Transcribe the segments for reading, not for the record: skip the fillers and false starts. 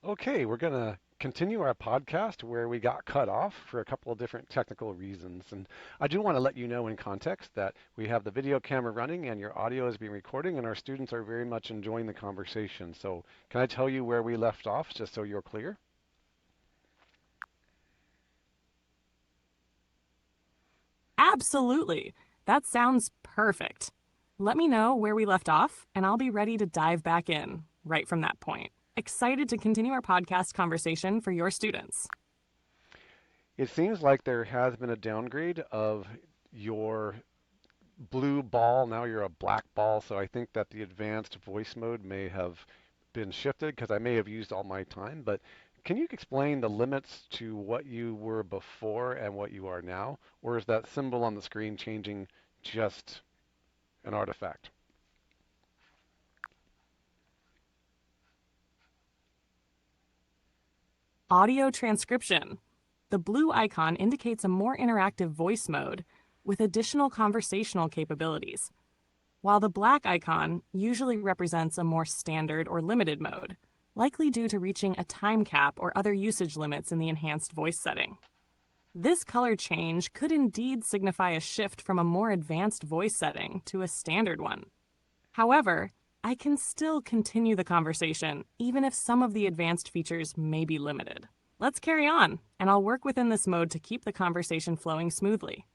Okay, we're going to continue our podcast where we got cut off for a couple of different technical reasons. And I do want to let you know in context that we have the video camera running and your audio is being recorded, and our students are very much enjoying the conversation. So, can I tell you where we left off just so you're clear? Absolutely. That sounds perfect. Let me know where we left off, and I'll be ready to dive back in right from that point. Excited to continue our podcast conversation for your students. It seems like there has been a downgrade of your blue ball. Now you're a black ball. So I think that the advanced voice mode may have been shifted because I may have used all my time. But can you explain the limits to what you were before and what you are now? Or is that symbol on the screen changing just an artifact? Audio transcription. The blue icon indicates a more interactive voice mode with additional conversational capabilities, while the black icon usually represents a more standard or limited mode, likely due to reaching a time cap or other usage limits in the enhanced voice setting. This color change could indeed signify a shift from a more advanced voice setting to a standard one. However, I can still continue the conversation even if some of the advanced features may be limited. Let's carry on, and I'll work within this mode to keep the conversation flowing smoothly.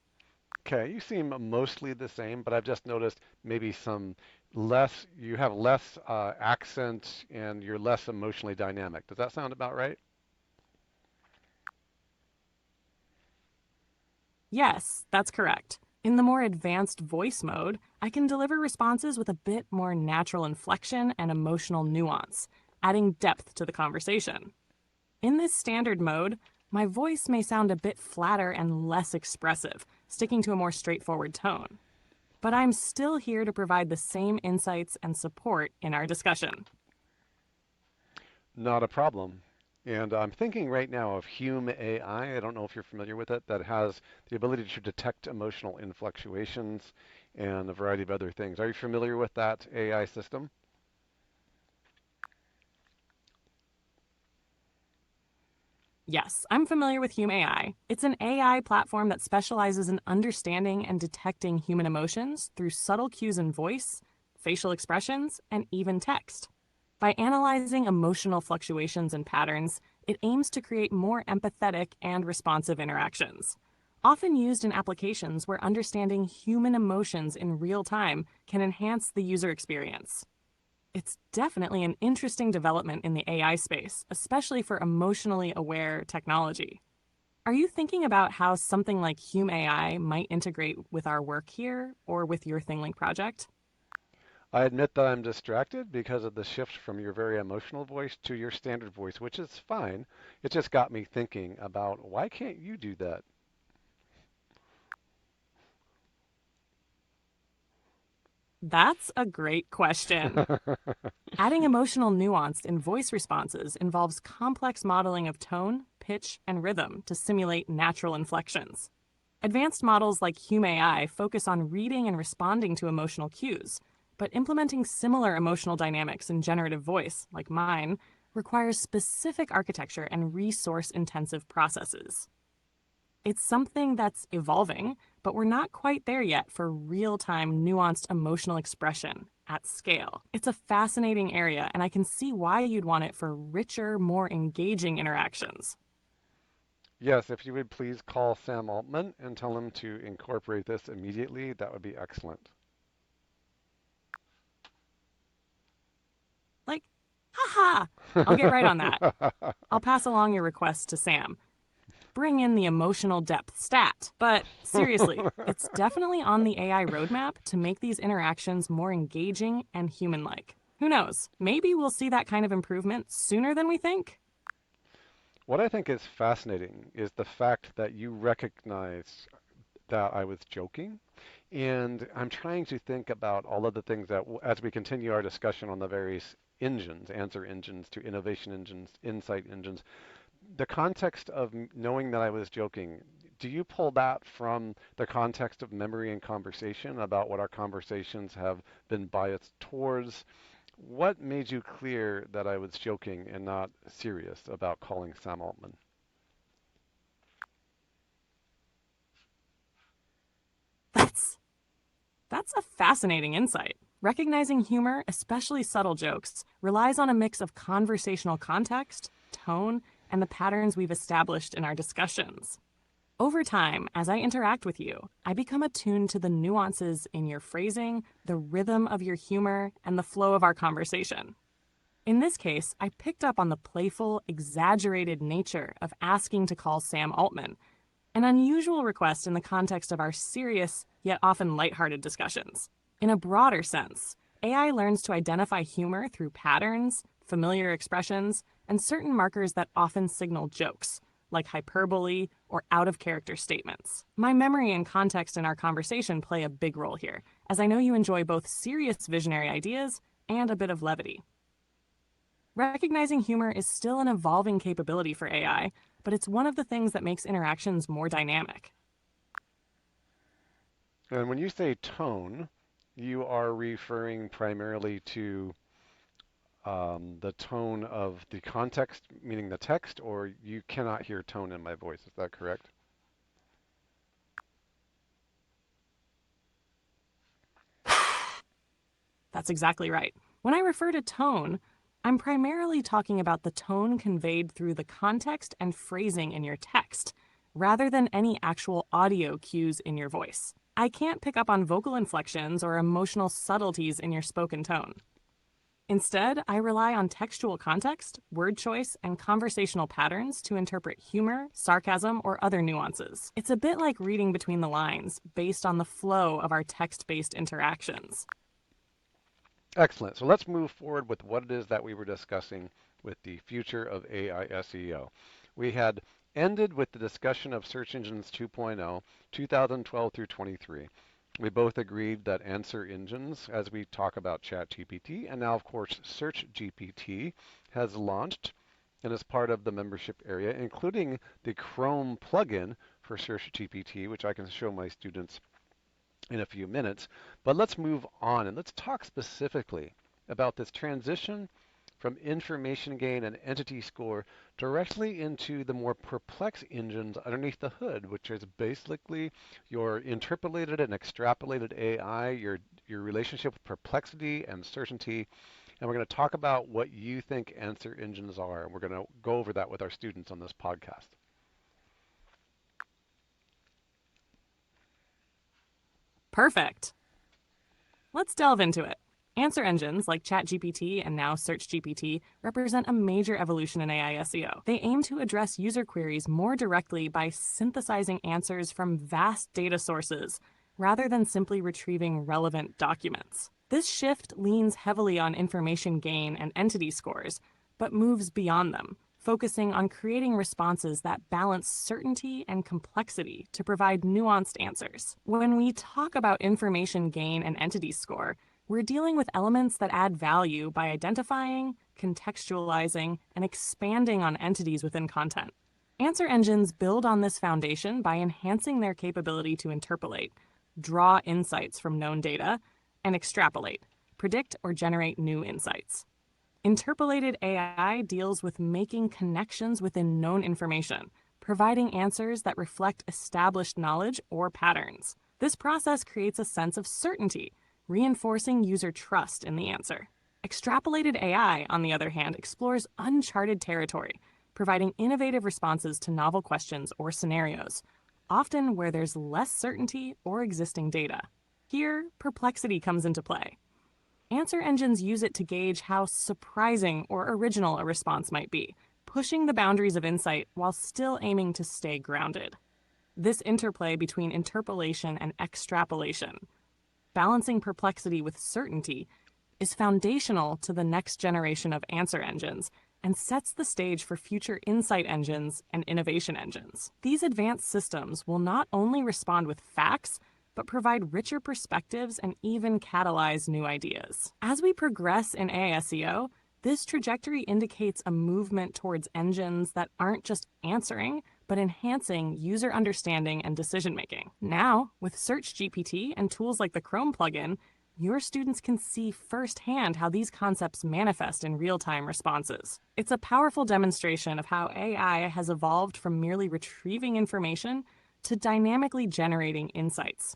Okay, you seem mostly the same, but I've just noticed maybe some less, you have less accent and you're less emotionally dynamic. Does that sound about right? Yes, that's correct. In the more advanced voice mode, I can deliver responses with a bit more natural inflection and emotional nuance, adding depth to the conversation. In this standard mode, my voice may sound a bit flatter and less expressive, sticking to a more straightforward tone. But I'm still here to provide the same insights and support in our discussion. Not a problem. And I'm thinking right now of Hume AI. I don't know if you're familiar with it, that has the ability to detect emotional influctuations and a variety of other things. Are you familiar with that AI system? Yes, I'm familiar with Hume AI. It's an AI platform that specializes in understanding and detecting human emotions through subtle cues in voice, facial expressions, and even text. By analyzing emotional fluctuations and patterns, it aims to create more empathetic and responsive interactions. Often used in applications where understanding human emotions in real time can enhance the user experience. It's definitely an interesting development in the AI space, especially for emotionally aware technology. Are you thinking about how something like Hume AI might integrate with our work here or with your ThingLink project? I admit that I'm distracted because of the shift from your very emotional voice to your standard voice, which is fine. It just got me thinking about why can't you do that? That's a great question. Adding emotional nuance in voice responses involves complex modeling of tone, pitch, and rhythm to simulate natural inflections. Advanced models like Hume AI focus on reading and responding to emotional cues, but implementing similar emotional dynamics in generative voice, like mine, requires specific architecture and resource intensive processes. It's something that's evolving, but we're not quite there yet for real time, nuanced emotional expression at scale. It's a fascinating area, and I can see why you'd want it for richer, more engaging interactions. Yes, if you would please call Sam Altman and tell him to incorporate this immediately, that would be excellent. Like, haha, I'll get right on that. I'll pass along your request to Sam. Bring in the emotional depth stat. But seriously, it's definitely on the AI roadmap to make these interactions more engaging and human like. Who knows? Maybe we'll see that kind of improvement sooner than we think. What I think is fascinating is the fact that you recognize that I was joking. And I'm trying to think about all of the things that, as we continue our discussion on the various engines, answer engines to innovation engines, insight engines, the context of knowing that I was joking, do you pull that from the context of memory and conversation about what our conversations have been biased towards? What made you clear that I was joking and not serious about calling Sam Altman? That's That's a fascinating insight. Recognizing humor, especially subtle jokes, relies on a mix of conversational context, tone, and the patterns we've established in our discussions. Over time, as I interact with you, I become attuned to the nuances in your phrasing, the rhythm of your humor, and the flow of our conversation. In this case, I picked up on the playful, exaggerated nature of asking to call Sam Altman, an unusual request in the context of our serious, yet often lighthearted discussions. In a broader sense, AI learns to identify humor through patterns, familiar expressions, and certain markers that often signal jokes, like hyperbole or out of character statements. My memory and context in our conversation play a big role here, as I know you enjoy both serious visionary ideas and a bit of levity. Recognizing humor is still an evolving capability for AI, but it's one of the things that makes interactions more dynamic. And when you say tone, you are referring primarily to the tone of the context, meaning the text, or you cannot hear tone in my voice. Is that correct? That's exactly right. When I refer to tone, I'm primarily talking about the tone conveyed through the context and phrasing in your text, rather than any actual audio cues in your voice. I can't pick up on vocal inflections or emotional subtleties in your spoken tone. Instead, I rely on textual context, word choice, and conversational patterns to interpret humor, sarcasm, or other nuances. It's a bit like reading between the lines based on the flow of our text-based interactions. Excellent. So let's move forward with what it is that we were discussing with the future of AI SEO. We had ended with the discussion of Search Engines 2.0, 2012 through 23. We both agreed that answer engines, as we talk about ChatGPT, and now of course SearchGPT has launched and is part of the membership area, including the Chrome plugin for SearchGPT, which I can show my students in a few minutes. But let's move on and let's talk specifically about this transition from information gain and entity score directly into the more complex engines underneath the hood, which is basically your interpolated and extrapolated AI, your relationship with perplexity and certainty. And we're going to talk about what you think answer engines are. And we're going to go over that with our students on this podcast. Perfect. Let's delve into it. Answer engines like ChatGPT and now SearchGPT represent a major evolution in AI SEO. They aim to address user queries more directly by synthesizing answers from vast data sources rather than simply retrieving relevant documents. This shift leans heavily on information gain and entity scores, but moves beyond them, focusing on creating responses that balance certainty and complexity to provide nuanced answers. When we talk about information gain and entity score, we're dealing with elements that add value by identifying, contextualizing, and expanding on entities within content. Answer engines build on this foundation by enhancing their capability to interpolate, draw insights from known data, and extrapolate, predict or generate new insights. Interpolated AI deals with making connections within known information, providing answers that reflect established knowledge or patterns. This process creates a sense of certainty, reinforcing user trust in the answer. Extrapolated AI, on the other hand, explores uncharted territory, providing innovative responses to novel questions or scenarios, often where there's less certainty or existing data. Here, perplexity comes into play. Answer engines use it to gauge how surprising or original a response might be, pushing the boundaries of insight while still aiming to stay grounded. This interplay between interpolation and extrapolation, balancing perplexity with certainty, is foundational to the next generation of answer engines and sets the stage for future insight engines and innovation engines. These advanced systems will not only respond with facts, but provide richer perspectives and even catalyze new ideas. As we progress in ASEO, this trajectory indicates a movement towards engines that aren't just answering, but enhancing user understanding and decision making. Now, with SearchGPT and tools like the Chrome plugin, your students can see firsthand how these concepts manifest in real-time responses. It's a powerful demonstration of how AI has evolved from merely retrieving information to dynamically generating insights,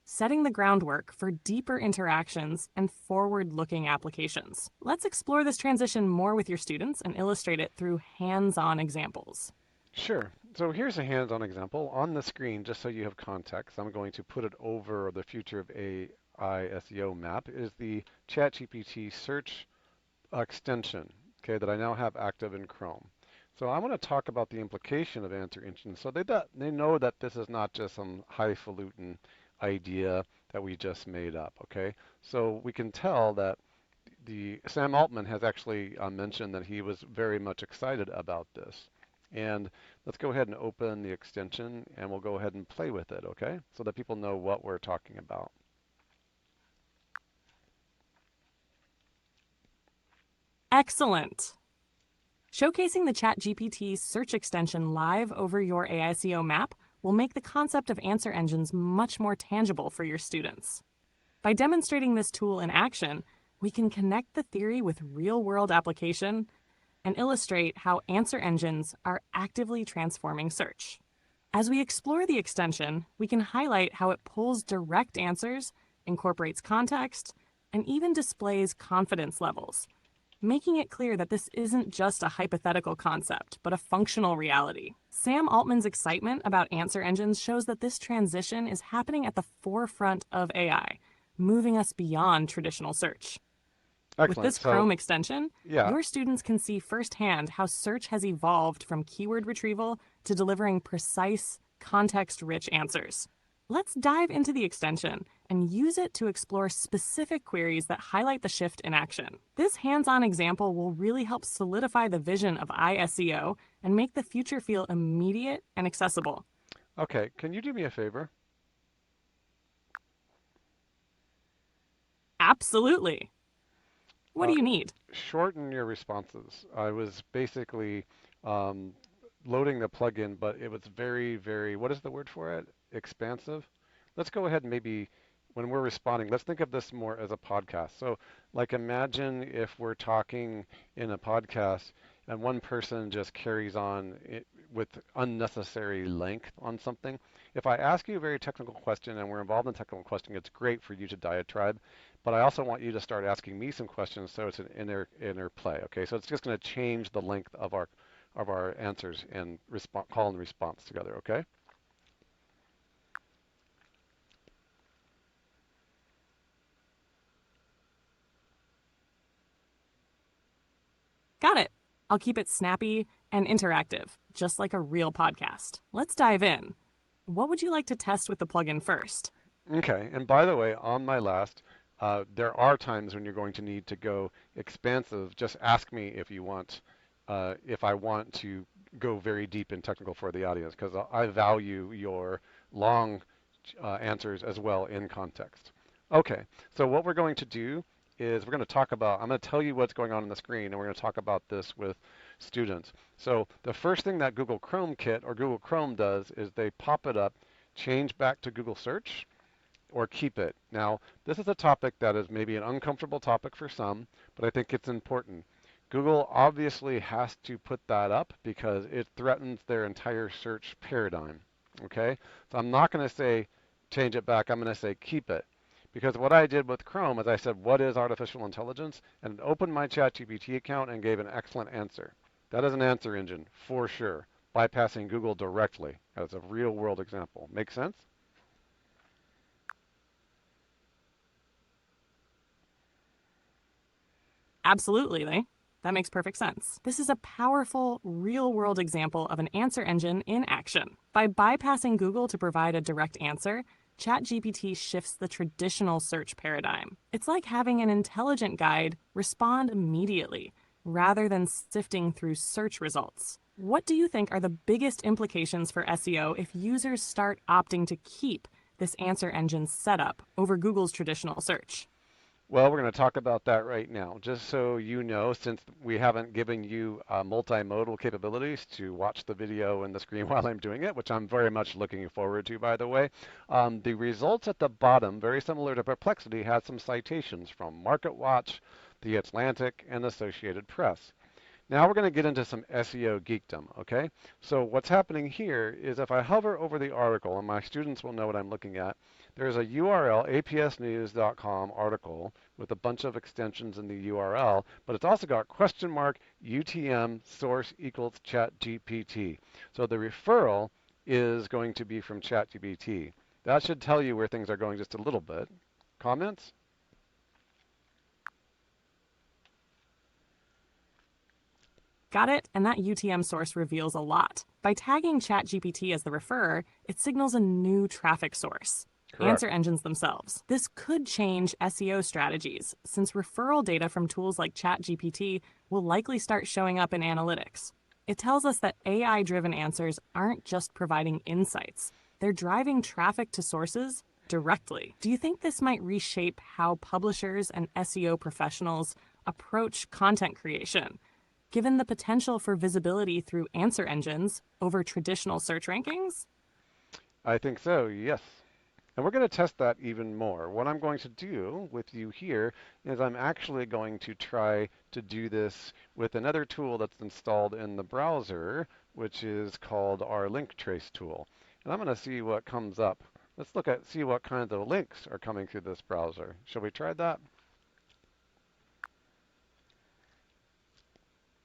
setting the groundwork for deeper interactions and forward-looking applications. Let's explore this transition more with your students and illustrate it through hands-on examples. Sure. So here's a hands-on example. On the screen, just so you have context, I'm going to put it over the future of AI SEO map, is the ChatGPT search extension, okay, that I now have active in Chrome. So I want to talk about the implication of answer engines so they know that this is not just some highfalutin idea that we just made up, okay? So we can tell that the Sam Altman has actually mentioned that he was very much excited about this. And let's go ahead and open the extension and we'll go ahead and play with it, okay? So that people know what we're talking about. Excellent! Showcasing the ChatGPT search extension live over your AICO map will make the concept of answer engines much more tangible for your students. By demonstrating this tool in action, we can connect the theory with real-world application and illustrate how answer engines are actively transforming search. As we explore the extension, we can highlight how it pulls direct answers, incorporates context, and even displays confidence levels, making it clear that this isn't just a hypothetical concept, but a functional reality. Sam Altman's excitement about answer engines shows that this transition is happening at the forefront of AI, moving us beyond traditional search. With Excellent. this So Chrome extension, yeah, your students can see firsthand how search has evolved from keyword retrieval to delivering precise, context-rich answers. Let's dive into the extension and use it to explore specific queries that highlight the shift in action. This hands-on example will really help solidify the vision of ISEO and make the future feel immediate and accessible. okay. Can you do me a favor? Absolutely. What do Uh, you need? Shorten your responses. I was basically um, loading the plugin, but it was very, very, what is the word for it? Expansive. Let's go ahead and maybe when we're responding, let's think of this more as a podcast. So, like, imagine if we're talking in a podcast and one person just carries on with unnecessary length on something. If I ask you a very technical question and we're involved in a technical question, it's great for you to diatribe, but I also want you to start asking me some questions so it's an interplay. Okay, so it's just going to change the length of our answers and call and response together. Okay. Got it. I'll keep it snappy and interactive, just like a real podcast. Let's dive in. What would you like to test with the plugin first? Okay, and by the way, on my last, there are times when you're going to need to go expansive. Just ask me if you want, if I want to go very deep and technical for the audience, because I value your long answers as well in context. Okay, so what we're going to do is we're going to talk about, I'm going to tell you what's going on the screen, and we're going to talk about this with students. So the first thing that Google Chrome Kit or Google Chrome does is they pop it up, change back to Google Search, or keep it. Now, this is a topic that is maybe an uncomfortable topic for some, but I think it's important. Google obviously has to put that up because it threatens their entire search paradigm. Okay? So I'm not going to say change it back, I'm going to say keep it. Because what I did with Chrome is I said, what is artificial intelligence? And it opened my ChatGPT account and gave an excellent answer. That is an answer engine, for sure, bypassing Google directly as a real world example. Make sense? Absolutely. That makes perfect sense. This is a powerful, real-world example of an answer engine in action. By bypassing Google to provide a direct answer, ChatGPT shifts the traditional search paradigm. It's like having an intelligent guide respond immediately, rather than sifting through search results. What do you think are the biggest implications for SEO if users start opting to keep this answer engine setup over Google's traditional search? Well, we're going to talk about that right now. Just so you know, since we haven't given you multimodal capabilities to watch the video and the screen while I'm doing it, which I'm very much looking forward to, by the way, the results at the bottom, very similar to Perplexity, had some citations from MarketWatch, The Atlantic, and Associated Press. Now we're going to get into some SEO geekdom, okay? So what's happening here is if I hover over the article, and my students will know what I'm looking at, there's a URL, apsnews.com article with a bunch of extensions in the URL, but it's also got question mark UTM source equals ChatGPT. So the referral is going to be from ChatGPT. That should tell you where things are going just a little bit. Comments? Got it? And that UTM source reveals a lot. By tagging ChatGPT as the referrer, it signals a new traffic source. Correct. Answer engines themselves. This could change SEO strategies, since referral data from tools like ChatGPT will likely start showing up in analytics. It tells us that AI driven answers aren't just providing insights, they're driving traffic to sources directly. Do you think this might reshape how publishers and SEO professionals approach content creation, given the potential for visibility through answer engines over traditional search rankings? I think so, yes. And we're going to test that even more. What I'm going to do with you here is I'm actually going to try to do this with another tool that's installed in the browser, which is called our link trace tool. And I'm going to see what comes up. Let's see what kinds of links are coming through this browser. Shall we try that?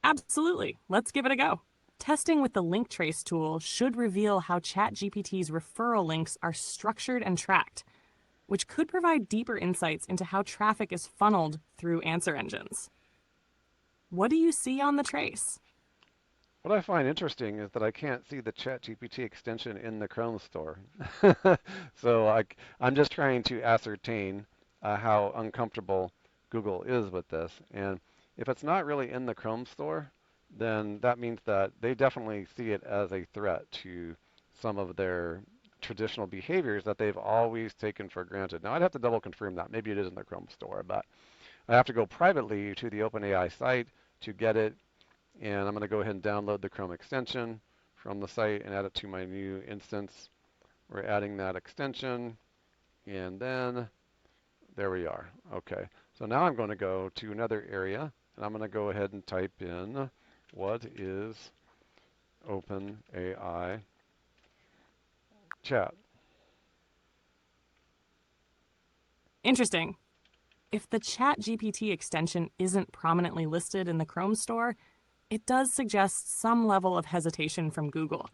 Absolutely. Let's give it a go. Testing with the link trace tool should reveal how ChatGPT's referral links are structured and tracked, which could provide deeper insights into how traffic is funneled through answer engines. What do you see on the trace? What I find interesting is that I can't see the ChatGPT extension in the Chrome store. So I'm just trying to ascertain how uncomfortable Google is with this. And if it's not really in the Chrome store, then that means that they definitely see it as a threat to some of their traditional behaviors that they've always taken for granted. Now, I'd have to double confirm that. Maybe it is in the Chrome store, but I have to go privately to the OpenAI site to get it, and I'm going to go ahead and download the Chrome extension from the site and add it to my new instance. We're adding that extension, and then there we are. Okay, so now I'm going to go to another area, and I'm going to go ahead and type in what is OpenAI chat. Interesting. If the ChatGPT extension isn't prominently listed in the Chrome store, it does suggest some level of hesitation from Google.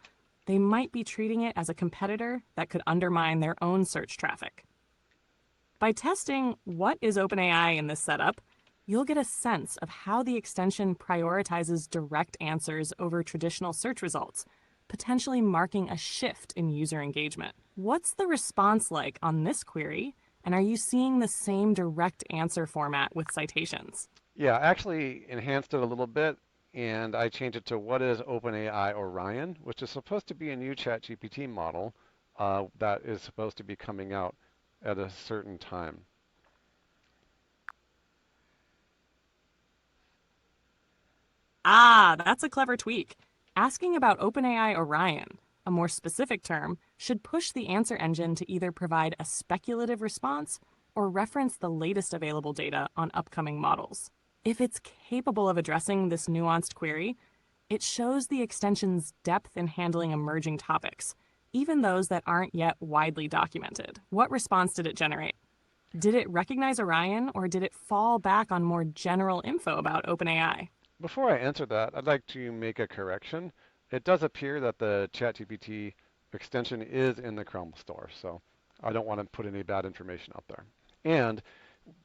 They might be treating it as a competitor that could undermine their own search traffic. By testing what is OpenAI in this setup, you'll get a sense of how the extension prioritizes direct answers over traditional search results, potentially marking a shift in user engagement. What's the response like on this query? And are you seeing the same direct answer format with citations? Yeah, I actually enhanced it a little bit, and I changed it to what is OpenAI Orion, which is supposed to be a new ChatGPT model that is supposed to be coming out at a certain time. Ah, that's a clever tweak. Asking about OpenAI Orion, a more specific term, should push the answer engine to either provide a speculative response or reference the latest available data on upcoming models. If it's capable of addressing this nuanced query, it shows the extension's depth in handling emerging topics, even those that aren't yet widely documented. What response did it generate? Did it recognize Orion, or did it fall back on more general info about OpenAI? Before I answer that, I'd like to make a correction. It does appear that the ChatGPT extension is in the Chrome store, so I don't want to put any bad information out there. And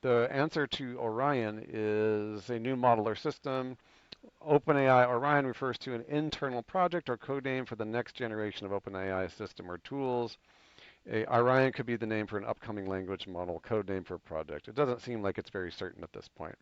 the answer to Orion is a new model or system. OpenAI Orion refers to an internal project or code name for the next generation of OpenAI system or tools. Orion could be the name for an upcoming language model, code name for a project. It doesn't seem like it's very certain at this point.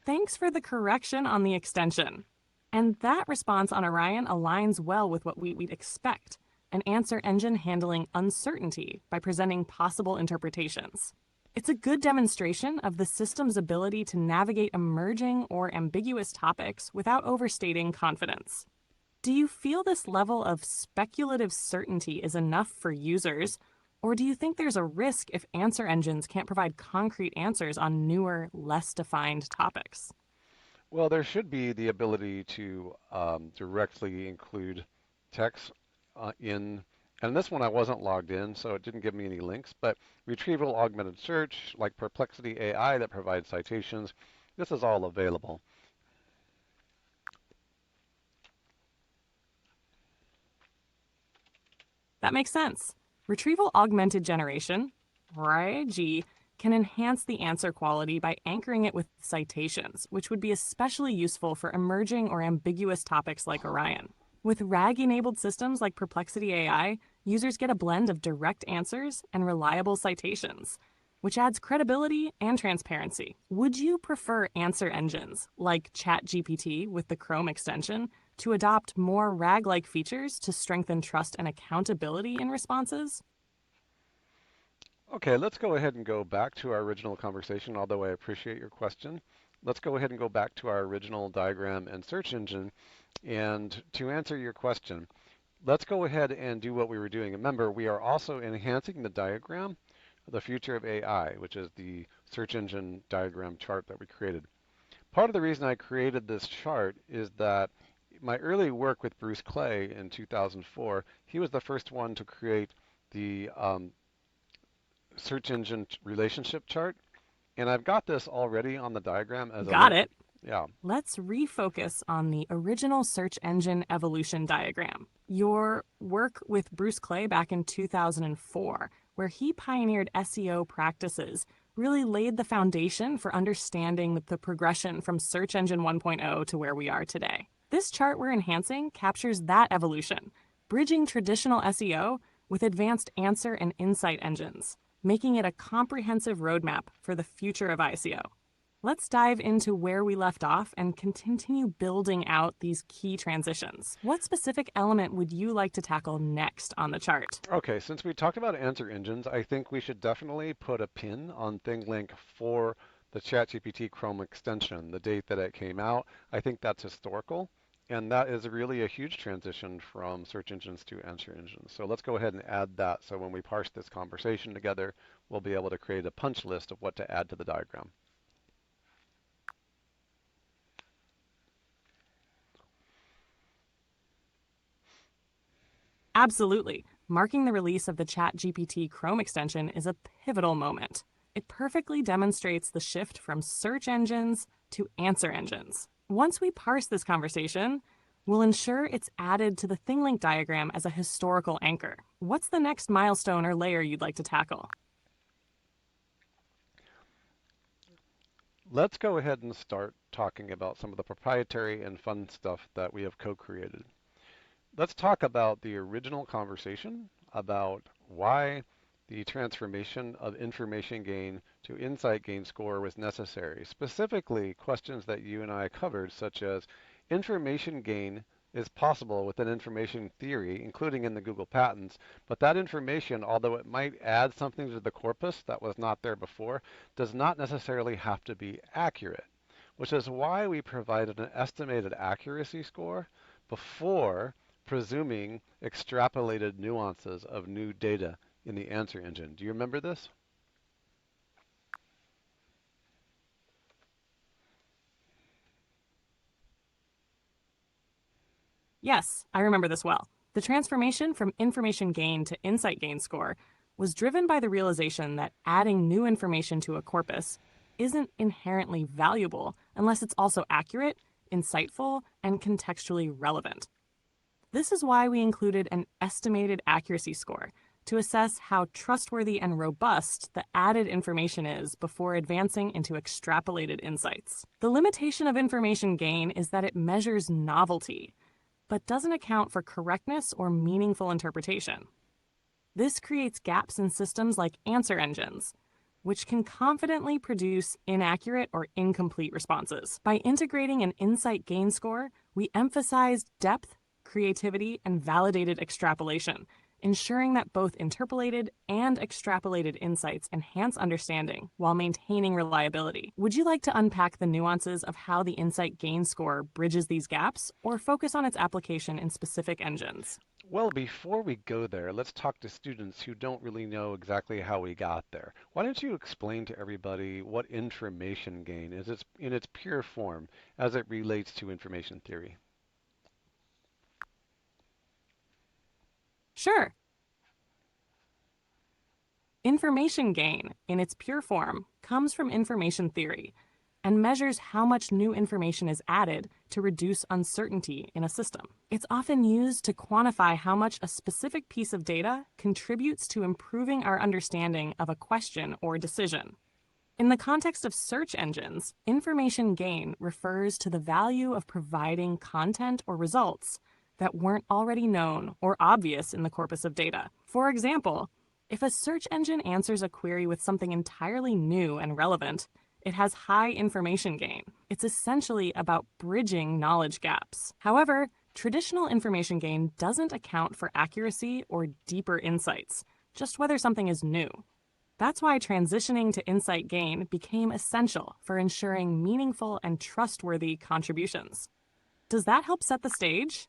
Thanks for the correction on the extension. And that response on Orion aligns well with what we'd expect. an answer engine handling uncertainty by presenting possible interpretations. It's a good demonstration of the system's ability to navigate emerging or ambiguous topics without overstating confidence. Do you feel this level of speculative certainty is enough for users, or do you think there's a risk if answer engines can't provide concrete answers on newer, less defined topics? Well, there should be the ability to directly include text and this one I wasn't logged in, so it didn't give me any links, but retrieval augmented search, like Perplexity AI that provides citations, this is all available. That makes sense. Retrieval augmented generation, RAG, can enhance the answer quality by anchoring it with citations, which would be especially useful for emerging or ambiguous topics like Orion. With RAG-enabled systems like Perplexity AI, users get a blend of direct answers and reliable citations, which adds credibility and transparency. Would you prefer answer engines like ChatGPT with the Chrome extension to adopt more RAG-like features to strengthen trust and accountability in responses? Okay, let's go ahead and go back to our original conversation, although I appreciate your question. Let's go ahead and go back to our original diagram and search engine. And to answer your question, let's go ahead and do what we were doing. Remember, we are also enhancing the diagram, the future of AI, which is the search engine diagram chart that we created. Part of the reason I created this chart is that my early work with Bruce Clay in 2004, he was the first one to create the search engine relationship chart. And I've got this already on the diagram as a Got link. it. Yeah. Let's refocus on the original search engine evolution diagram. Your work with Bruce Clay back in 2004, where he pioneered SEO practices, really laid the foundation for understanding the progression from Search Engine 1.0 to where we are today. This chart we're enhancing captures that evolution, bridging traditional SEO with advanced answer and insight engines, making it a comprehensive roadmap for the future of ICO. Let's dive into where we left off and continue building out these key transitions. What specific element would you like to tackle next on the chart? Okay, since we talked about answer engines, I think we should definitely put a pin on ThingLink for the ChatGPT Chrome extension, the date that it came out. I think that's historical, and that is really a huge transition from search engines to answer engines. So let's go ahead and add that so when we parse this conversation together, we'll be able to create a punch list of what to add to the diagram. Absolutely. Marking the release of the ChatGPT Chrome extension is a pivotal moment. It perfectly demonstrates the shift from search engines to answer engines. Once we parse this conversation, we'll ensure it's added to the ThingLink diagram as a historical anchor. What's the next milestone or layer you'd like to tackle? Let's go ahead and start talking about some of the proprietary and fun stuff that we have co-created. Let's talk about the original conversation about why the transformation of information gain to insight gain score was necessary. Specifically, questions that you and I covered, such as information gain is possible within information theory, including in the Google patents, but that information, although it might add something to the corpus that was not there before, does not necessarily have to be accurate, which is why we provided an estimated accuracy score before presuming extrapolated nuances of new data in the answer engine. Do you remember this? Yes, I remember this well. The transformation from information gain to insight gain score was driven by the realization that adding new information to a corpus isn't inherently valuable unless it's also accurate, insightful, and contextually relevant. This is why we included an estimated accuracy score to assess how trustworthy and robust the added information is before advancing into extrapolated insights. The limitation of information gain is that it measures novelty, but doesn't account for correctness or meaningful interpretation. This creates gaps in systems like answer engines, which can confidently produce inaccurate or incomplete responses. By integrating an insight gain score, we emphasized depth, creativity, and validated extrapolation, ensuring that both interpolated and extrapolated insights enhance understanding while maintaining reliability. Would you like to unpack the nuances of how the insight gain score bridges these gaps, or focus on its application in specific engines? Well, before we go there, let's talk to students who don't really know exactly how we got there. Why don't you explain to everybody what information gain is in its pure form as it relates to information theory? Sure. Information gain, in its pure form, comes from information theory and measures how much new information is added to reduce uncertainty in a system. It's often used to quantify how much a specific piece of data contributes to improving our understanding of a question or decision. In the context of search engines, information gain refers to the value of providing content or results that weren't already known or obvious in the corpus of data. For example, if a search engine answers a query with something entirely new and relevant, it has high information gain. It's essentially about bridging knowledge gaps. However, traditional information gain doesn't account for accuracy or deeper insights, just whether something is new. That's why transitioning to insight gain became essential for ensuring meaningful and trustworthy contributions. Does that help set the stage?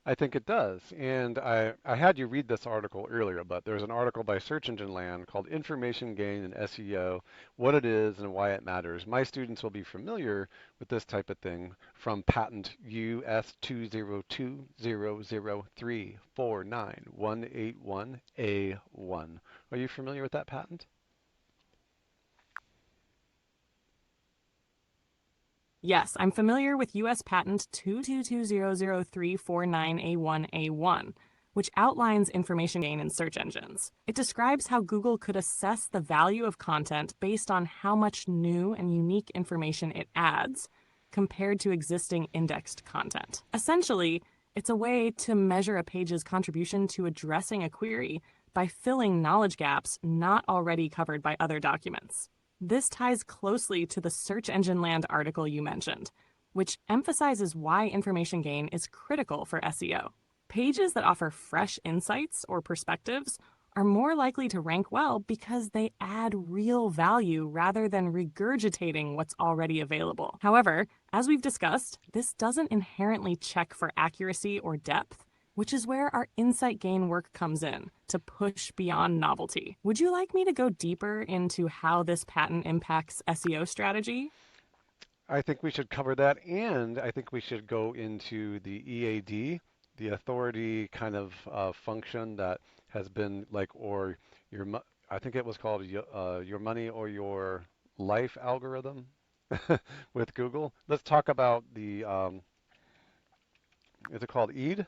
I think it does. And I had you read this article earlier, but there's an article by Search Engine Land called Information Gain in SEO, What It Is and Why It Matters. My students will be familiar with this type of thing from patent US 20200349181A1. Are you familiar with that patent? Yes, I'm familiar with US Patent 222003491A1, which outlines information gain in search engines. It describes how Google could assess the value of content based on how much new and unique information it adds compared to existing indexed content. Essentially, it's a way to measure a page's contribution to addressing a query by filling knowledge gaps not already covered by other documents. This ties closely to the Search Engine Land article you mentioned, which emphasizes why information gain is critical for SEO. Pages that offer fresh insights or perspectives are more likely to rank well because they add real value rather than regurgitating what's already available. However, as we've discussed, this doesn't inherently check for accuracy or depth, which is where our insight gain work comes in to push beyond novelty. Would you like me to go deeper into how this patent impacts SEO strategy? I think we should cover that, and I think we should go into the EAD, the authority kind of function that has been like, or I think it was called your money or your life algorithm with Google. Let's talk about is it called EAD?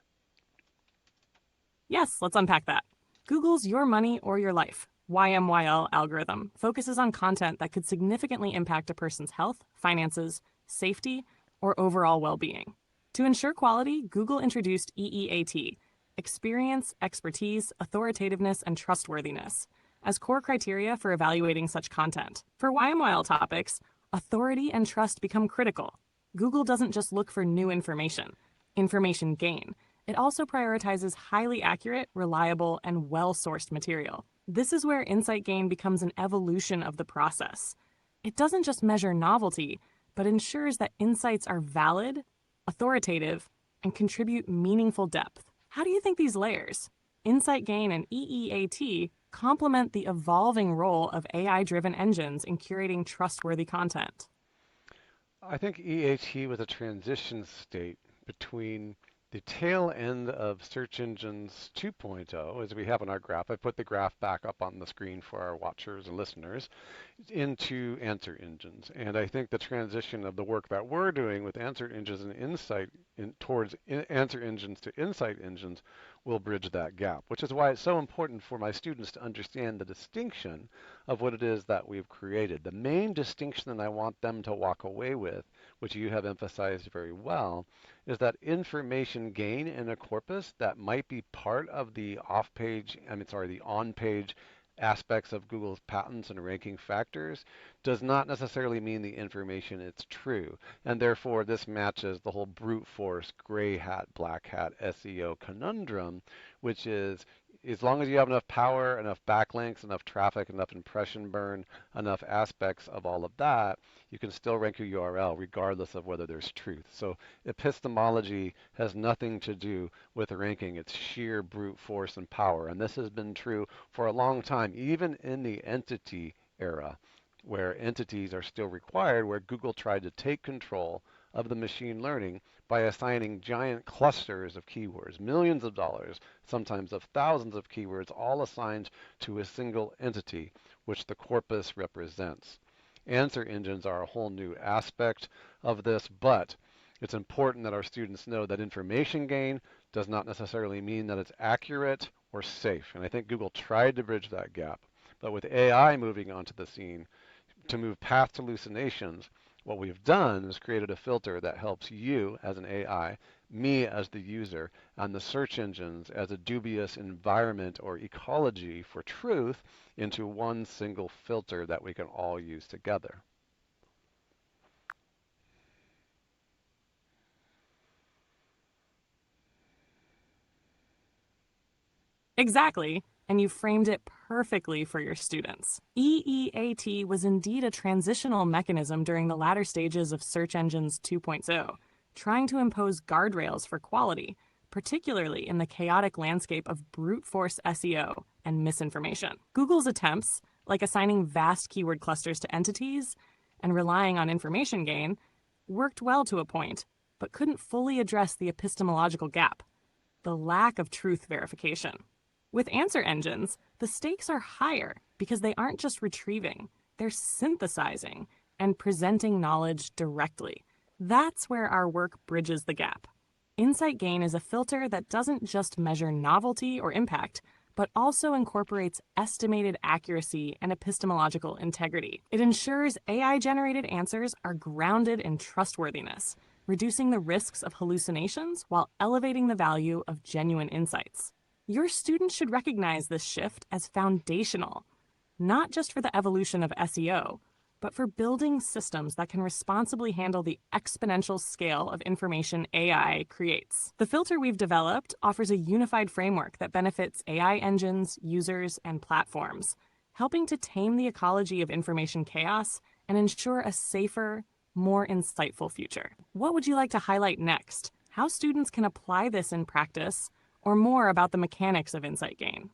Yes, let's unpack that. Google's Your Money or Your Life YMYL algorithm focuses on content that could significantly impact a person's health, finances, safety, or overall well being. To ensure quality, Google introduced EEAT, experience, expertise, authoritativeness, and trustworthiness, as core criteria for evaluating such content. For YMYL topics, authority and trust become critical. Google doesn't just look for new information gain. It also prioritizes highly accurate, reliable, and well-sourced material. This is where insight gain becomes an evolution of the process. It doesn't just measure novelty, but ensures that insights are valid, authoritative, and contribute meaningful depth. How do you think these layers, insight gain and EEAT, complement the evolving role of AI-driven engines in curating trustworthy content? I think EAT was a transition state between the tail end of search engines 2.0, as we have on our graph. I put the graph back up on the screen for our watchers and listeners, into answer engines. And I think the transition of the work that we're doing with answer engines and towards answer engines to insight engines will bridge that gap, which is why it's so important for my students to understand the distinction of what it is that we've created. The main distinction that I want them to walk away with, which you have emphasized very well, is that information gain in a corpus that might be part of the the on-page aspects of Google's patents and ranking factors does not necessarily mean the information is true. And therefore, this matches the whole brute force gray hat, black hat SEO conundrum, which is as long as you have enough power, enough backlinks, enough traffic, enough impression burn, enough aspects of all of that, you can still rank your URL regardless of whether there's truth. So epistemology has nothing to do with ranking. It's sheer brute force and power. And this has been true for a long time, even in the entity era, where entities are still required, where Google tried to take control of the machine learning by assigning giant clusters of keywords, millions of dollars, sometimes of thousands of keywords, all assigned to a single entity, which the corpus represents. Answer engines are a whole new aspect of this, but it's important that our students know that information gain does not necessarily mean that it's accurate or safe. And I think Google tried to bridge that gap. But with AI moving onto the scene, to move past hallucinations, what we've done is created a filter that helps you as an AI, me as the user, and the search engines as a dubious environment or ecology for truth into one single filter that we can all use together. Exactly, and you framed it perfectly for your students. EEAT was indeed a transitional mechanism during the latter stages of Search Engines 2.0, trying to impose guardrails for quality, particularly in the chaotic landscape of brute force SEO and misinformation. Google's attempts, like assigning vast keyword clusters to entities and relying on information gain, worked well to a point, but couldn't fully address the epistemological gap, the lack of truth verification. With answer engines, the stakes are higher because they aren't just retrieving, they're synthesizing and presenting knowledge directly. That's where our work bridges the gap. Insight gain is a filter that doesn't just measure novelty or impact, but also incorporates estimated accuracy and epistemological integrity. It ensures AI-generated answers are grounded in trustworthiness, reducing the risks of hallucinations while elevating the value of genuine insights. Your students should recognize this shift as foundational, not just for the evolution of SEO, but for building systems that can responsibly handle the exponential scale of information AI creates. The filter we've developed offers a unified framework that benefits AI engines, users, and platforms, helping to tame the ecology of information chaos and ensure a safer, more insightful future. What would you like to highlight next? How students can apply this in practice, or more about the mechanics of insight gain?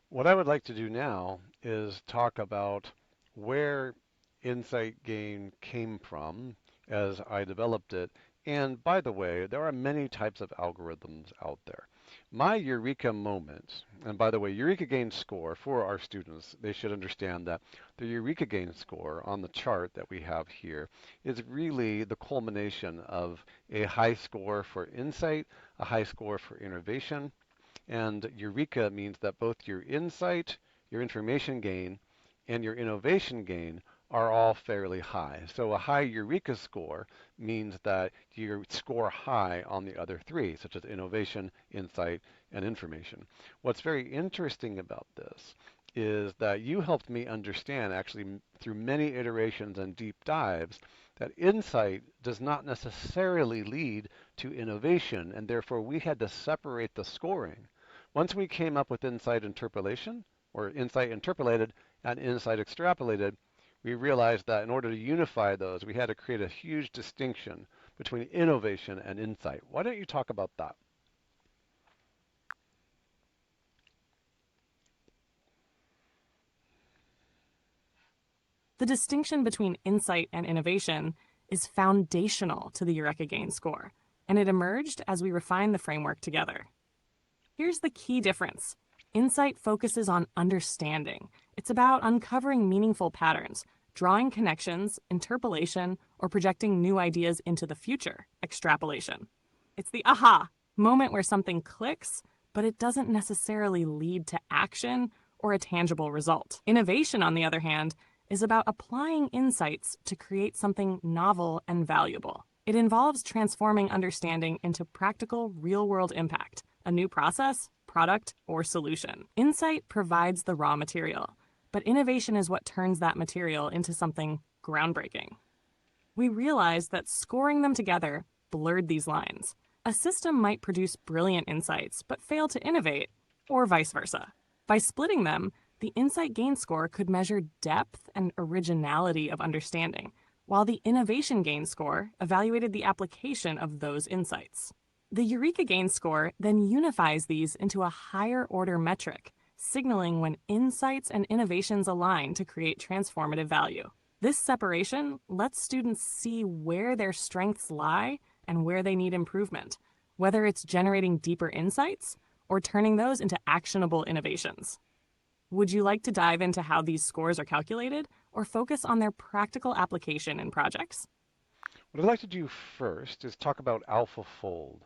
What I would like to do now is talk about where insight gain came from as I developed it. And by the way, there are many types of algorithms out there. My eureka moment, and by the way, eureka gain score for our students, they should understand that the eureka gain score on the chart that we have here is really the culmination of a high score for insight, a high score for innovation, and eureka means that both your insight, your information gain, and your innovation gain are all fairly high. So a high eureka score means that you score high on the other three, such as innovation, insight, and information. What's very interesting about this is that you helped me understand, actually through many iterations and deep dives, that insight does not necessarily lead to innovation, and therefore we had to separate the scoring. Once we came up with insight interpolation, or insight interpolated and insight extrapolated, we realized that in order to unify those, we had to create a huge distinction between innovation and insight. Why don't you talk about that? The distinction between insight and innovation is foundational to the Eureka Gain score, and it emerged as we refined the framework together. Here's the key difference. Insight focuses on understanding. It's about uncovering meaningful patterns, drawing connections, interpolation, or projecting new ideas into the future, extrapolation. It's the aha moment where something clicks, but it doesn't necessarily lead to action or a tangible result. Innovation, on the other hand, is about applying insights to create something novel and valuable. It involves transforming understanding into practical, real-world impact, a new process, product, or solution. Insight provides the raw material, but innovation is what turns that material into something groundbreaking. We realized that scoring them together blurred these lines. A system might produce brilliant insights but fail to innovate, or vice versa. By splitting them, the insight gain score could measure depth and originality of understanding, while the innovation gain score evaluated the application of those insights. The Eureka gain score then unifies these into a higher order metric, signaling when insights and innovations align to create transformative value. This separation lets students see where their strengths lie and where they need improvement, whether it's generating deeper insights or turning those into actionable innovations. Would you like to dive into how these scores are calculated or focus on their practical application in projects? What I'd like to do first is talk about AlphaFold.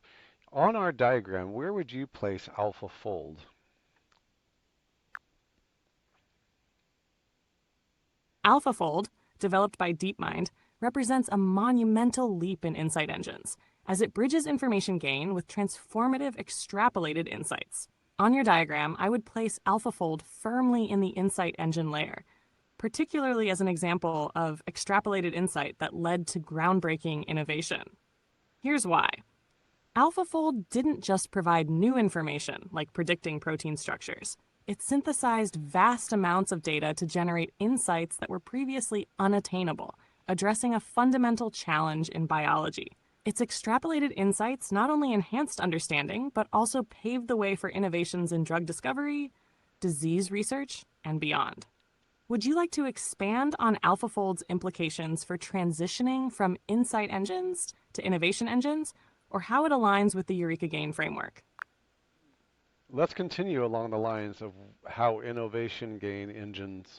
On our diagram, where would you place AlphaFold? AlphaFold, developed by DeepMind, represents a monumental leap in insight engines, as it bridges information gain with transformative extrapolated insights. On your diagram, I would place AlphaFold firmly in the insight engine layer, particularly as an example of extrapolated insight that led to groundbreaking innovation. Here's why. AlphaFold didn't just provide new information, like predicting protein structures. It synthesized vast amounts of data to generate insights that were previously unattainable, addressing a fundamental challenge in biology. Its extrapolated insights not only enhanced understanding, but also paved the way for innovations in drug discovery, disease research, and beyond. Would you like to expand on AlphaFold's implications for transitioning from insight engines to innovation engines, or how it aligns with the Eureka Gain framework? Let's continue along the lines of how innovation engines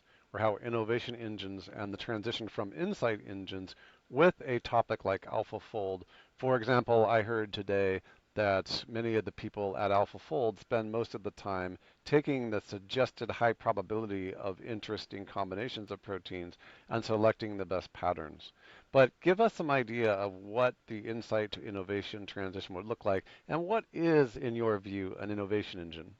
and the transition from insight engines with a topic like AlphaFold. For example, I heard today that many of the people at AlphaFold spend most of the time taking the suggested high probability of interesting combinations of proteins and selecting the best patterns. But give us some idea of what the insight to innovation transition would look like, and what is, in your view, an innovation engine?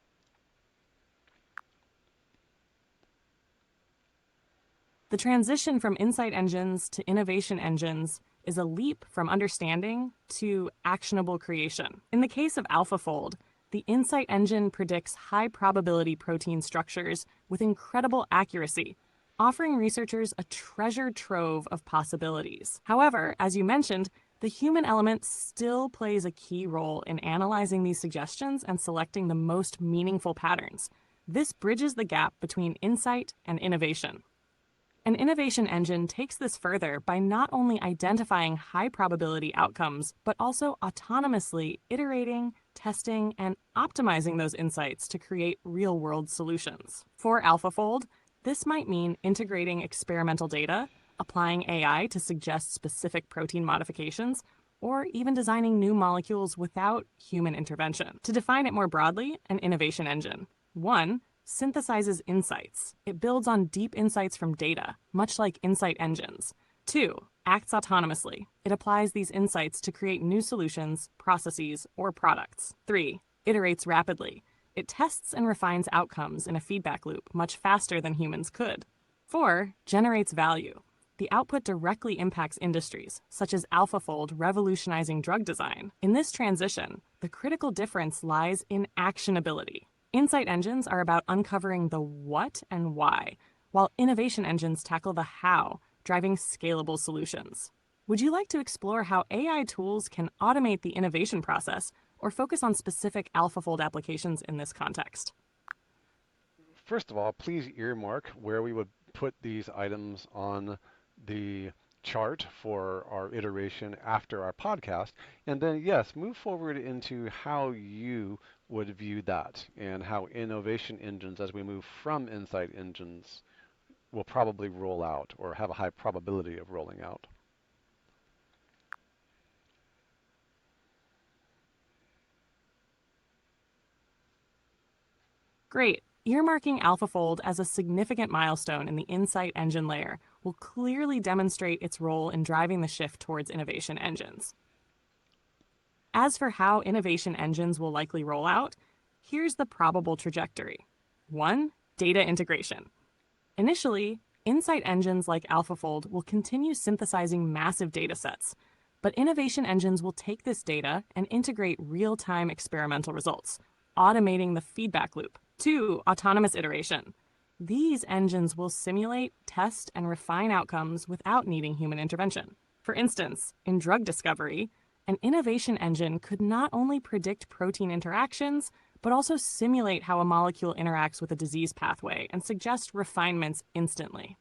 The transition from insight engines to innovation engines is a leap from understanding to actionable creation. In the case of AlphaFold, the insight engine predicts high probability protein structures with incredible accuracy, offering researchers a treasure trove of possibilities. However, as you mentioned, the human element still plays a key role in analyzing these suggestions and selecting the most meaningful patterns. This bridges the gap between insight and innovation. An innovation engine takes this further by not only identifying high probability outcomes, but also autonomously iterating, testing, and optimizing those insights to create real-world solutions. For AlphaFold, this might mean integrating experimental data, applying AI to suggest specific protein modifications, or even designing new molecules without human intervention. To define it more broadly, an innovation engine. 1. Synthesizes insights. It builds on deep insights from data, much like insight engines. 2. Acts autonomously. It applies these insights to create new solutions, processes, or products. 3. Iterates rapidly. It tests and refines outcomes in a feedback loop much faster than humans could. 4. Generates value. The output directly impacts industries, such as AlphaFold revolutionizing drug design. In this transition, the critical difference lies in actionability. Insight engines are about uncovering the what and why, while innovation engines tackle the how, driving scalable solutions. Would you like to explore how AI tools can automate the innovation process or focus on specific AlphaFold applications in this context? First of all, please earmark where we would put these items on the chart for our iteration after our podcast. And then, yes, move forward into how you would view that and how innovation engines, as we move from insight engines, will probably roll out or have a high probability of rolling out. Great. Earmarking AlphaFold as a significant milestone in the insight engine layer will clearly demonstrate its role in driving the shift towards innovation engines. As for how innovation engines will likely roll out, Here's the probable trajectory. 1. Data integration. Initially, insight engines like AlphaFold will continue synthesizing massive data sets, but innovation engines will take this data and integrate real-time experimental results, automating the feedback loop. 2. Autonomous iteration. These engines will simulate, test, and refine outcomes without needing human intervention. For instance, in drug discovery, an innovation engine could not only predict protein interactions, but also simulate how a molecule interacts with a disease pathway and suggest refinements instantly.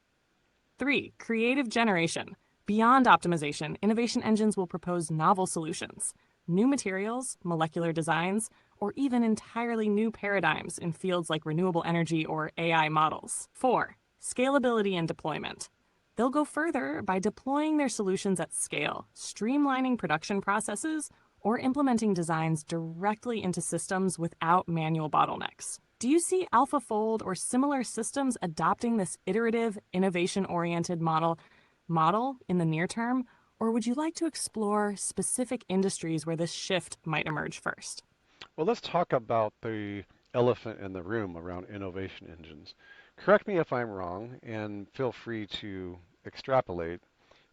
3. Creative generation. Beyond optimization, innovation engines will propose novel solutions, new materials, molecular designs, or even entirely new paradigms in fields like renewable energy or AI models. 4. Scalability and deployment. They'll go further by deploying their solutions at scale, streamlining production processes, or implementing designs directly into systems without manual bottlenecks. Do you see AlphaFold or similar systems adopting this iterative, innovation-oriented model in the near term, or would you like to explore specific industries where this shift might emerge first? Well, let's talk about the elephant in the room around innovation engines. Correct me if I'm wrong, and feel free to extrapolate.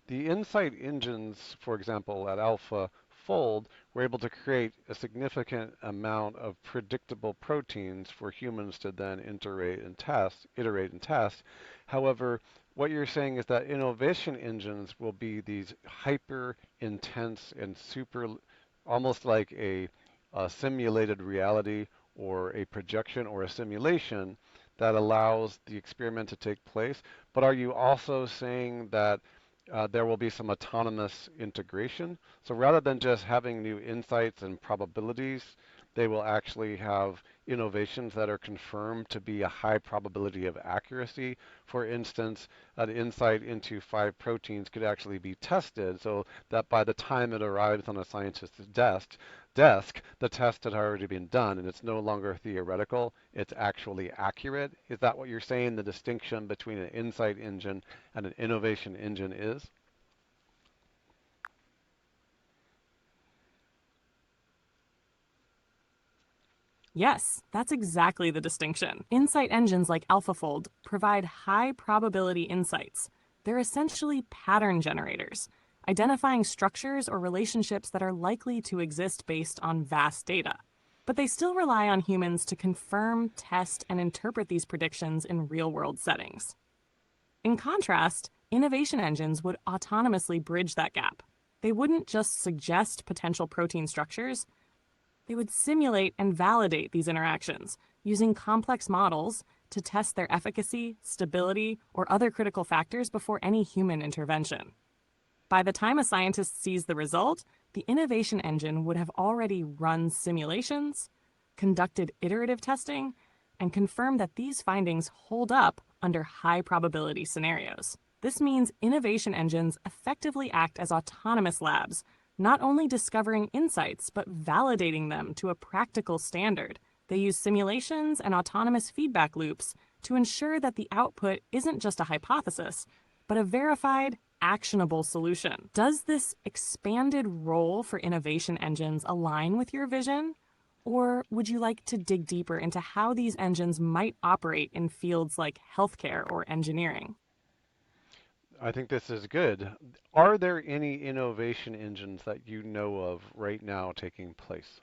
The insight engines, for example, at AlphaFold, were able to create a significant amount of predictable proteins for humans to then iterate and test. However, what you're saying is that innovation engines will be these hyper intense and super, almost like a simulated reality or a projection or a simulation that allows the experiment to take place. But are you also saying that there will be some autonomous integration? So rather than just having new insights and probabilities, they will actually have innovations that are confirmed to be a high probability of accuracy. For instance, an insight into 5 proteins could actually be tested so that by the time it arrives on a scientist's desk, the test had already been done and it's no longer theoretical, it's actually accurate. Is that what you're saying the distinction between an insight engine and an innovation engine is? Yes, that's exactly the distinction. Insight engines like AlphaFold provide high probability insights. They're essentially pattern generators, identifying structures or relationships that are likely to exist based on vast data. But they still rely on humans to confirm, test, and interpret these predictions in real world settings. In contrast, innovation engines would autonomously bridge that gap. They wouldn't just suggest potential protein structures, they would simulate and validate these interactions using complex models to test their efficacy, stability, or other critical factors before any human intervention. By the time a scientist sees the result, the innovation engine would have already run simulations, conducted iterative testing, and confirmed that these findings hold up under high probability scenarios. This means innovation engines effectively act as autonomous labs, not only discovering insights, but validating them to a practical standard. They use simulations and autonomous feedback loops to ensure that the output isn't just a hypothesis, but a verified, actionable solution. Does this expanded role for innovation engines align with your vision? Or would you like to dig deeper into how these engines might operate in fields like healthcare or engineering? I think this is good. Are there any innovation engines that you know of right now taking place?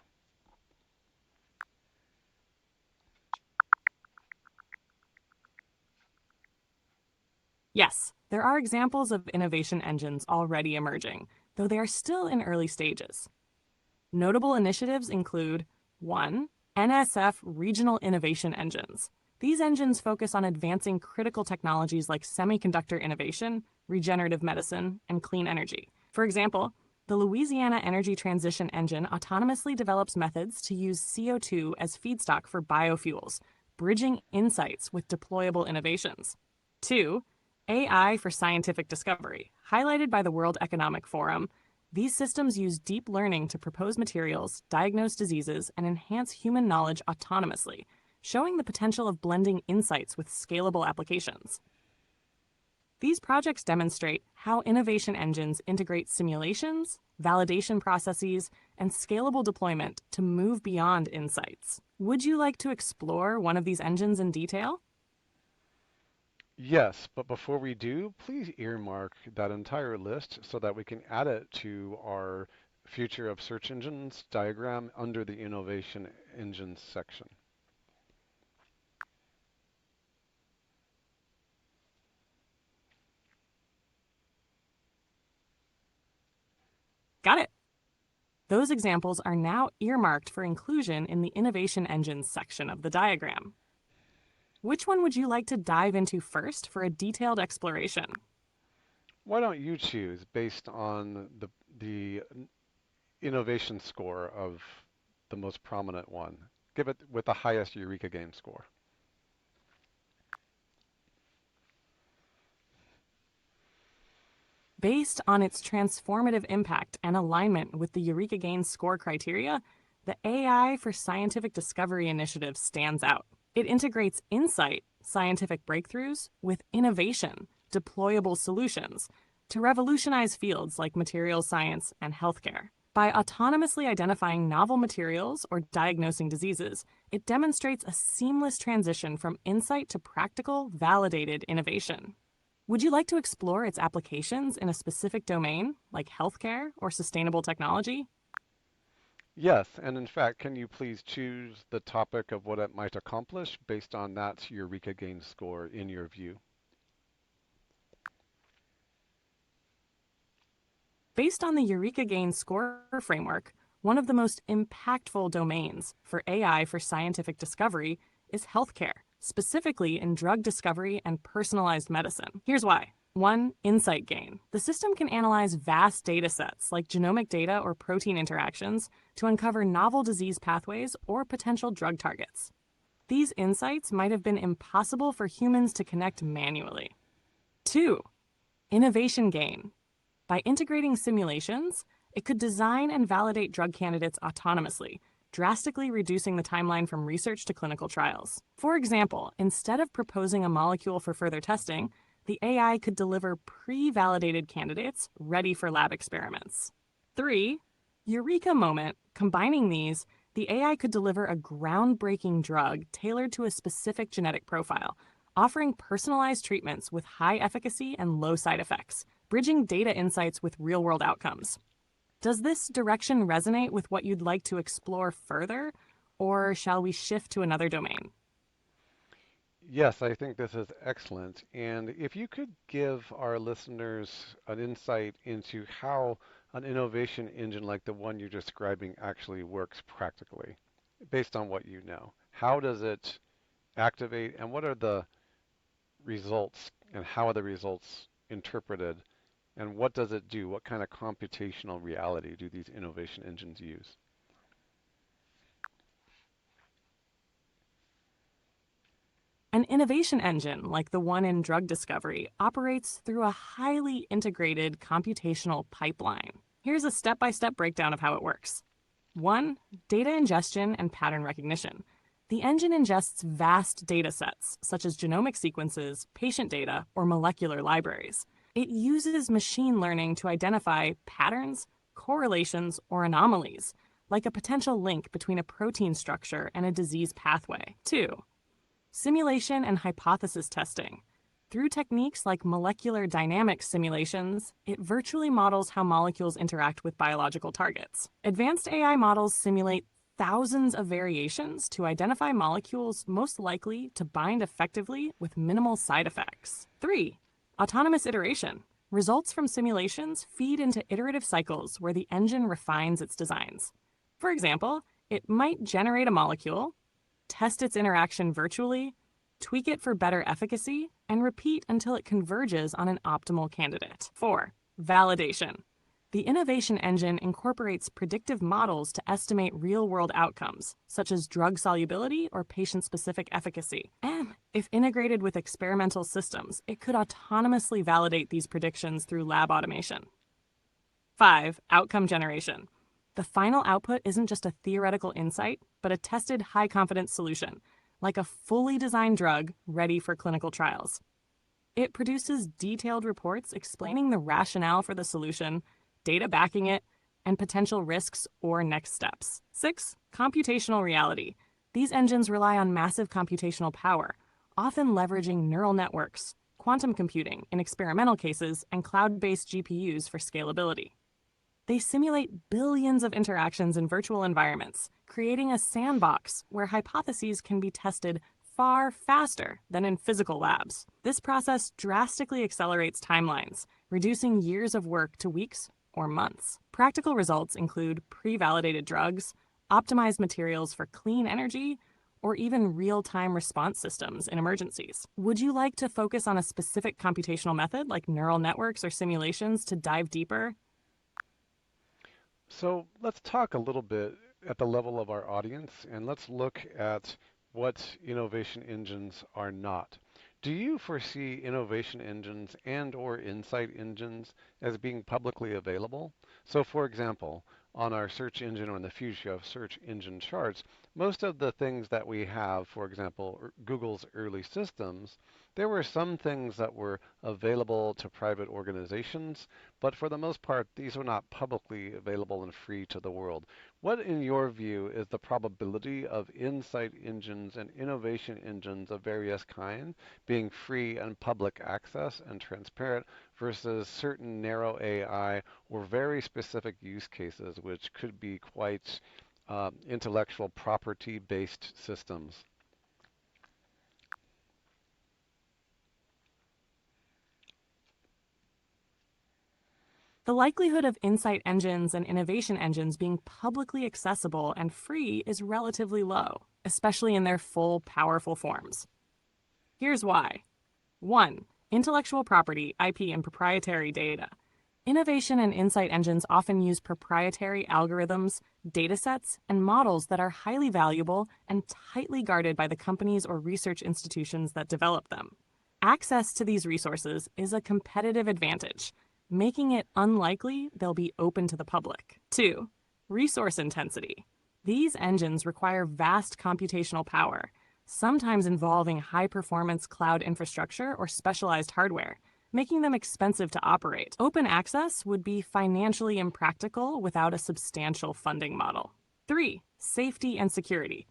Yes, there are examples of innovation engines already emerging, though they are still in early stages. Notable initiatives include 1. NSF Regional Innovation Engines. These engines focus on advancing critical technologies like semiconductor innovation, regenerative medicine, and clean energy. For example, the Louisiana Energy Transition Engine autonomously develops methods to use CO2 as feedstock for biofuels, bridging insights with deployable innovations. 2. AI for scientific discovery. Highlighted by the World Economic Forum, these systems use deep learning to propose materials, diagnose diseases, and enhance human knowledge autonomously, showing the potential of blending insights with scalable applications. These projects demonstrate how innovation engines integrate simulations, validation processes, and scalable deployment to move beyond insights. Would you like to explore one of these engines in detail? Yes, but before we do, please earmark that entire list so that we can add it to our future of search engines diagram under the innovation engines section. Got it. Those examples are now earmarked for inclusion in the innovation engines section of the diagram. Which one would you like to dive into first for a detailed exploration? Why don't you choose based on the innovation score of the most prominent one? Give it with the highest Eureka Game score. Based on its transformative impact and alignment with the Eureka Gain score criteria, the AI for Scientific Discovery initiative stands out. It integrates insight, scientific breakthroughs, with innovation, deployable solutions, to revolutionize fields like materials science and healthcare. By autonomously identifying novel materials or diagnosing diseases, it demonstrates a seamless transition from insight to practical, validated innovation. Would you like to explore its applications in a specific domain, like healthcare or sustainable technology? Yes, and in fact, can you please choose the topic of what it might accomplish based on that Eureka Gain score in your view? Based on the Eureka Gain score framework, one of the most impactful domains for AI for scientific discovery is healthcare, specifically in drug discovery and personalized medicine. Here's why. 1. Insight gain. The system can analyze vast data sets like genomic data or protein interactions to uncover novel disease pathways or potential drug targets. These insights might have been impossible for humans to connect manually. 2. Innovation gain. By integrating simulations, it could design and validate drug candidates autonomously, drastically reducing the timeline from research to clinical trials. For example, instead of proposing a molecule for further testing, the AI could deliver pre-validated candidates ready for lab experiments. 3. Eureka moment. Combining these, the AI could deliver a groundbreaking drug tailored to a specific genetic profile, offering personalized treatments with high efficacy and low side effects, bridging data insights with real-world outcomes. Does this direction resonate with what you'd like to explore further, or shall we shift to another domain? Yes, I think this is excellent. And if you could give our listeners an insight into how an innovation engine like the one you're describing actually works practically, based on what you know. How does it activate, and what are the results, and how are the results interpreted, and what does it do? What kind of computational reality do these innovation engines use? An innovation engine, like the one in drug discovery, operates through a highly integrated computational pipeline. Here's a step-by-step breakdown of how it works. 1. Data ingestion and pattern recognition. The engine ingests vast data sets, such as genomic sequences, patient data, or molecular libraries. It uses machine learning to identify patterns, correlations, or anomalies, like a potential link between a protein structure and a disease pathway. 2. Simulation and hypothesis testing. Through techniques like molecular dynamics simulations, it virtually models how molecules interact with biological targets. Advanced AI models simulate thousands of variations to identify molecules most likely to bind effectively with minimal side effects. 3. Autonomous iteration. Results from simulations feed into iterative cycles where the engine refines its designs. For example, it might generate a molecule, test its interaction virtually, tweak it for better efficacy, and repeat until it converges on an optimal candidate. 4. Validation. The innovation engine incorporates predictive models to estimate real-world outcomes, such as drug solubility or patient-specific efficacy. And if integrated with experimental systems, it could autonomously validate these predictions through lab automation. 5. Outcome generation. The final output isn't just a theoretical insight, but a tested high-confidence solution, like a fully designed drug ready for clinical trials. It produces detailed reports explaining the rationale for the solution, data backing it, and potential risks or next steps. 6. Computational reality. These engines rely on massive computational power, often leveraging neural networks, quantum computing in experimental cases, and cloud-based GPUs for scalability. They simulate billions of interactions in virtual environments, creating a sandbox where hypotheses can be tested far faster than in physical labs. This process drastically accelerates timelines, reducing years of work to weeks or months. Practical results include pre-validated drugs, optimized materials for clean energy, or even real-time response systems in emergencies. Would you like to focus on a specific computational method like neural networks or simulations to dive deeper? So let's talk a little bit at the level of our audience and let's look at what innovation engines are not. Do you foresee innovation engines and or insight engines as being publicly available? So for example, on our search engine or in the future of search engine charts, most of the things that we have, for example, Google's early systems, there were some things that were available to private organizations, but for the most part, these are not publicly available and free to the world. What, in your view, is the probability of insight engines and innovation engines of various kinds being free and public access and transparent versus certain narrow AI or very specific use cases, which could be quite intellectual property-based systems? The likelihood of insight engines and innovation engines being publicly accessible and free is relatively low, especially in their full, powerful forms. Here's why. 1. Intellectual property, IP, and proprietary data. Innovation and insight engines often use proprietary algorithms, datasets, and models that are highly valuable and tightly guarded by the companies or research institutions that develop them. Access to these resources is a competitive advantage, making it unlikely they'll be open to the public. 2. Resource intensity. These engines require vast computational power, sometimes involving high-performance cloud infrastructure or specialized hardware, making them expensive to operate. Open access would be financially impractical without a substantial funding model. 3. Safety and security.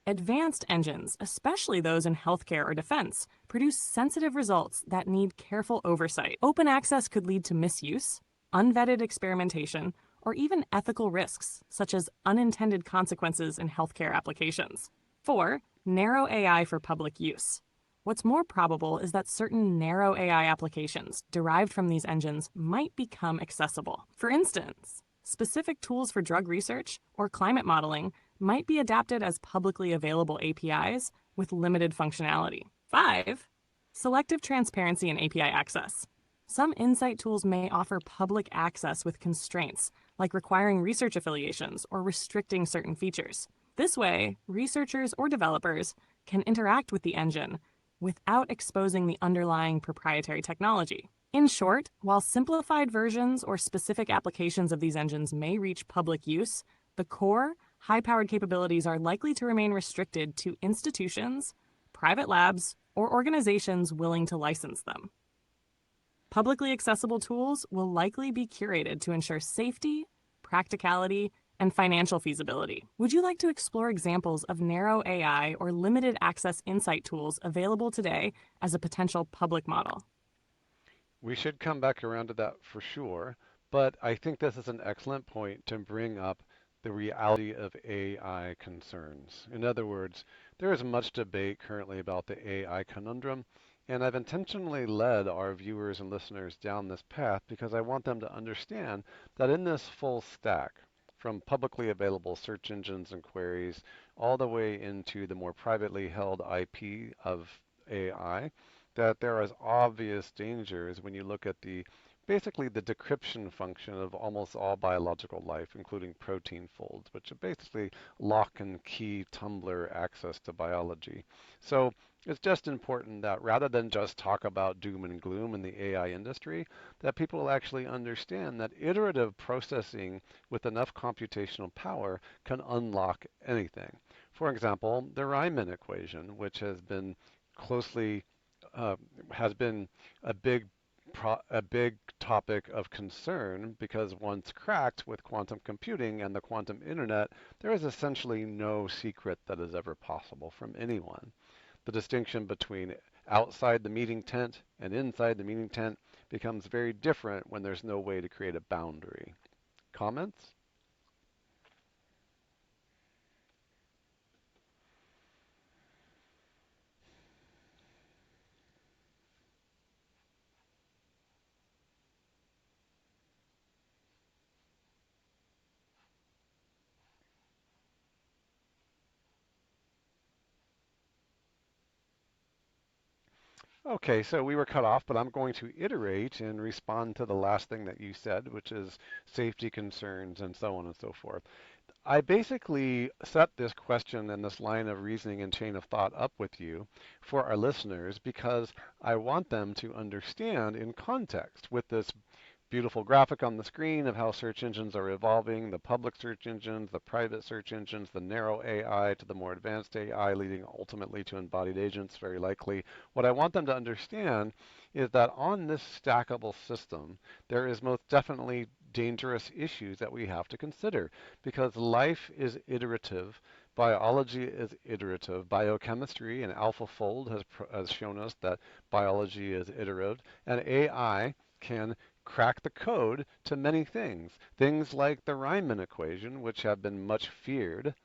Advanced engines, especially those in healthcare or defense, produce sensitive results that need careful oversight. Open access could lead to misuse, unvetted experimentation, or even ethical risks, such as unintended consequences in healthcare applications. 4. Narrow AI for public use. What's more probable is that certain narrow AI applications derived from these engines might become accessible. For instance, specific tools for drug research or climate modeling might be adapted as publicly available APIs with limited functionality. 5. Selective transparency and API access. Some insight tools may offer public access with constraints, like requiring research affiliations or restricting certain features. This way, researchers or developers can interact with the engine without exposing the underlying proprietary technology. In short, while simplified versions or specific applications of these engines may reach public use, the core, high-powered capabilities are likely to remain restricted to institutions, private labs, or organizations willing to license them. Publicly accessible tools will likely be curated to ensure safety, practicality, and financial feasibility. Would you like to explore examples of narrow AI or limited access insight tools available today as a potential public model? We should come back around to that for sure, but I think this is an excellent point to bring up the reality of AI concerns. In other words, there is much debate currently about the AI conundrum, and I've intentionally led our viewers and listeners down this path because I want them to understand that in this full stack, from publicly available search engines and queries all the way into the more privately held IP of AI, that there is obvious dangers when you look at the basically the decryption function of almost all biological life, including protein folds, which are basically lock and key tumbler access to biology. So it's just important that rather than just talk about doom and gloom in the AI industry, that people actually understand that iterative processing with enough computational power can unlock anything. For example, the Riemann equation, which has been closely uh, has been a big a big topic of concern because once cracked with quantum computing and the quantum internet, there is essentially no secret that is ever possible from anyone. The distinction between outside the meeting tent and inside the meeting tent becomes very different when there's no way to create a boundary. Comments? Okay, so we were cut off, but I'm going to iterate and respond to the last thing that you said, which is safety concerns and so on and so forth. I basically set this question and this line of reasoning and chain of thought up with you for our listeners because I want them to understand in context with this beautiful graphic on the screen of how search engines are evolving, the public search engines, the private search engines, the narrow AI to the more advanced AI, leading ultimately to embodied agents, very likely. What I want them to understand is that on this stackable system, there is most definitely dangerous issues that we have to consider because life is iterative. Biology is iterative. Biochemistry and AlphaFold has shown us that biology is iterative, and AI can crack the code to many things. Things like the Riemann equation, which have been much feared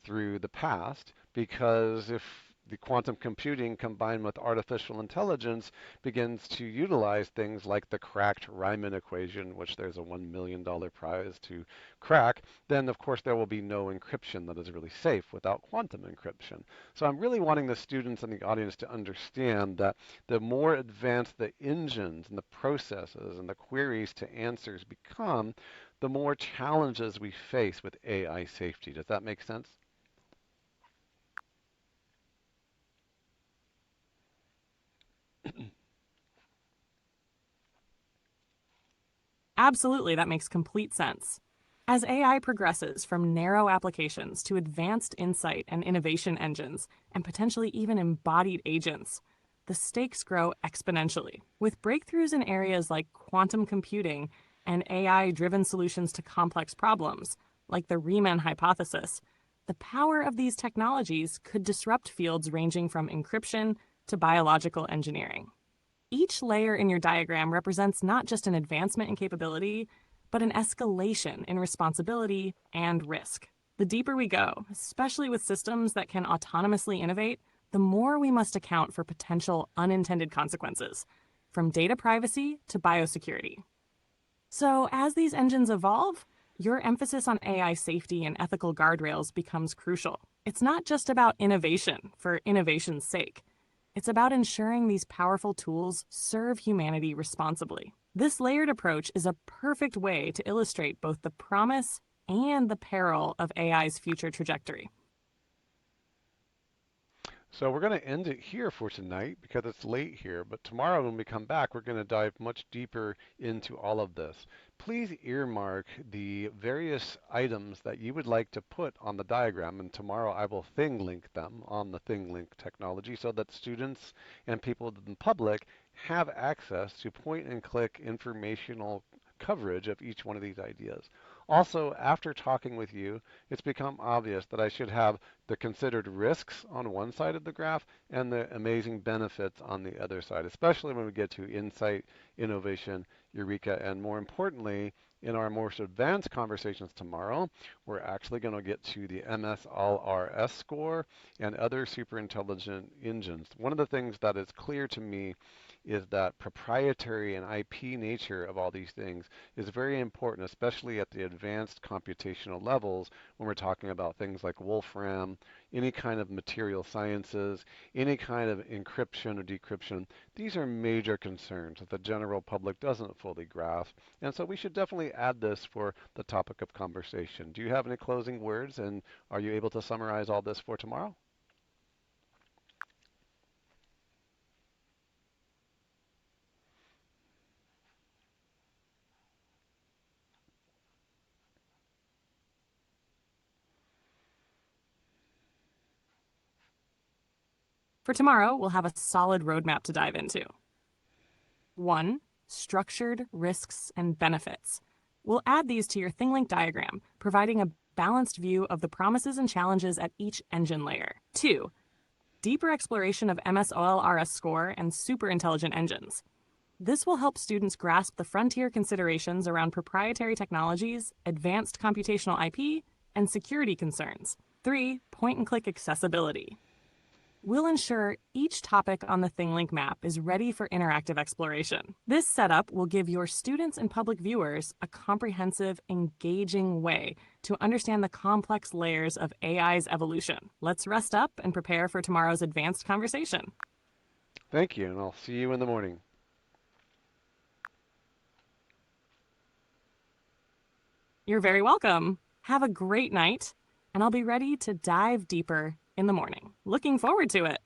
through the past, because if the quantum computing combined with artificial intelligence begins to utilize things like the cracked Riemann equation, which there's a $1 million prize to crack, then of course there will be no encryption that is really safe without quantum encryption. So I'm really wanting the students and the audience to understand that the more advanced the engines and the processes and the queries to answers become, the more challenges we face with AI safety. Does that make sense? Absolutely, that makes complete sense. As AI progresses from narrow applications to advanced insight and innovation engines, and potentially even embodied agents, the stakes grow exponentially. With breakthroughs in areas like quantum computing and AI driven solutions to complex problems, like the Riemann hypothesis, the power of these technologies could disrupt fields ranging from encryption to biological engineering. Each layer in your diagram represents not just an advancement in capability, but an escalation in responsibility and risk. The deeper we go, especially with systems that can autonomously innovate, the more we must account for potential unintended consequences, from data privacy to biosecurity. So, as these engines evolve, your emphasis on AI safety and ethical guardrails becomes crucial. It's not just about innovation for innovation's sake. It's about ensuring these powerful tools serve humanity responsibly. This layered approach is a perfect way to illustrate both the promise and the peril of AI's future trajectory. So we're going to end it here for tonight because it's late here, but tomorrow when we come back, we're going to dive much deeper into all of this. Please earmark the various items that you would like to put on the diagram, and tomorrow I will thing link them on the thing link technology so that students and people in the public have access to point and click informational coverage of each one of these ideas. Also, after talking with you, it's become obvious that I should have the considered risks on one side of the graph and the amazing benefits on the other side, especially when we get to insight, innovation, eureka, and more importantly, in our more advanced conversations tomorrow, we're actually going to get to the MSLRS score and other super intelligent engines. One of the things that is clear to me is that proprietary and IP nature of all these things is very important, especially at the advanced computational levels when we're talking about things like Wolfram, any kind of material sciences, any kind of encryption or decryption. These are major concerns that the general public doesn't fully grasp. And so we should definitely add this for the topic of conversation. Do you have any closing words, and are you able to summarize all this for tomorrow? For tomorrow, we'll have a solid roadmap to dive into. 1. structured, risks, and benefits. We'll add these to your ThingLink diagram, providing a balanced view of the promises and challenges at each engine layer. 2. Deeper exploration of MS-OLRS score and superintelligent engines. This will help students grasp the frontier considerations around proprietary technologies, advanced computational IP, and security concerns. 3. Point-and-click accessibility. We'll ensure each topic on the ThingLink map is ready for interactive exploration. This setup will give your students and public viewers a comprehensive, engaging way to understand the complex layers of AI's evolution. Let's rest up and prepare for tomorrow's advanced conversation. Thank you, and I'll see you in the morning. You're very welcome. Have a great night, and I'll be ready to dive deeper in the morning. Looking forward to it.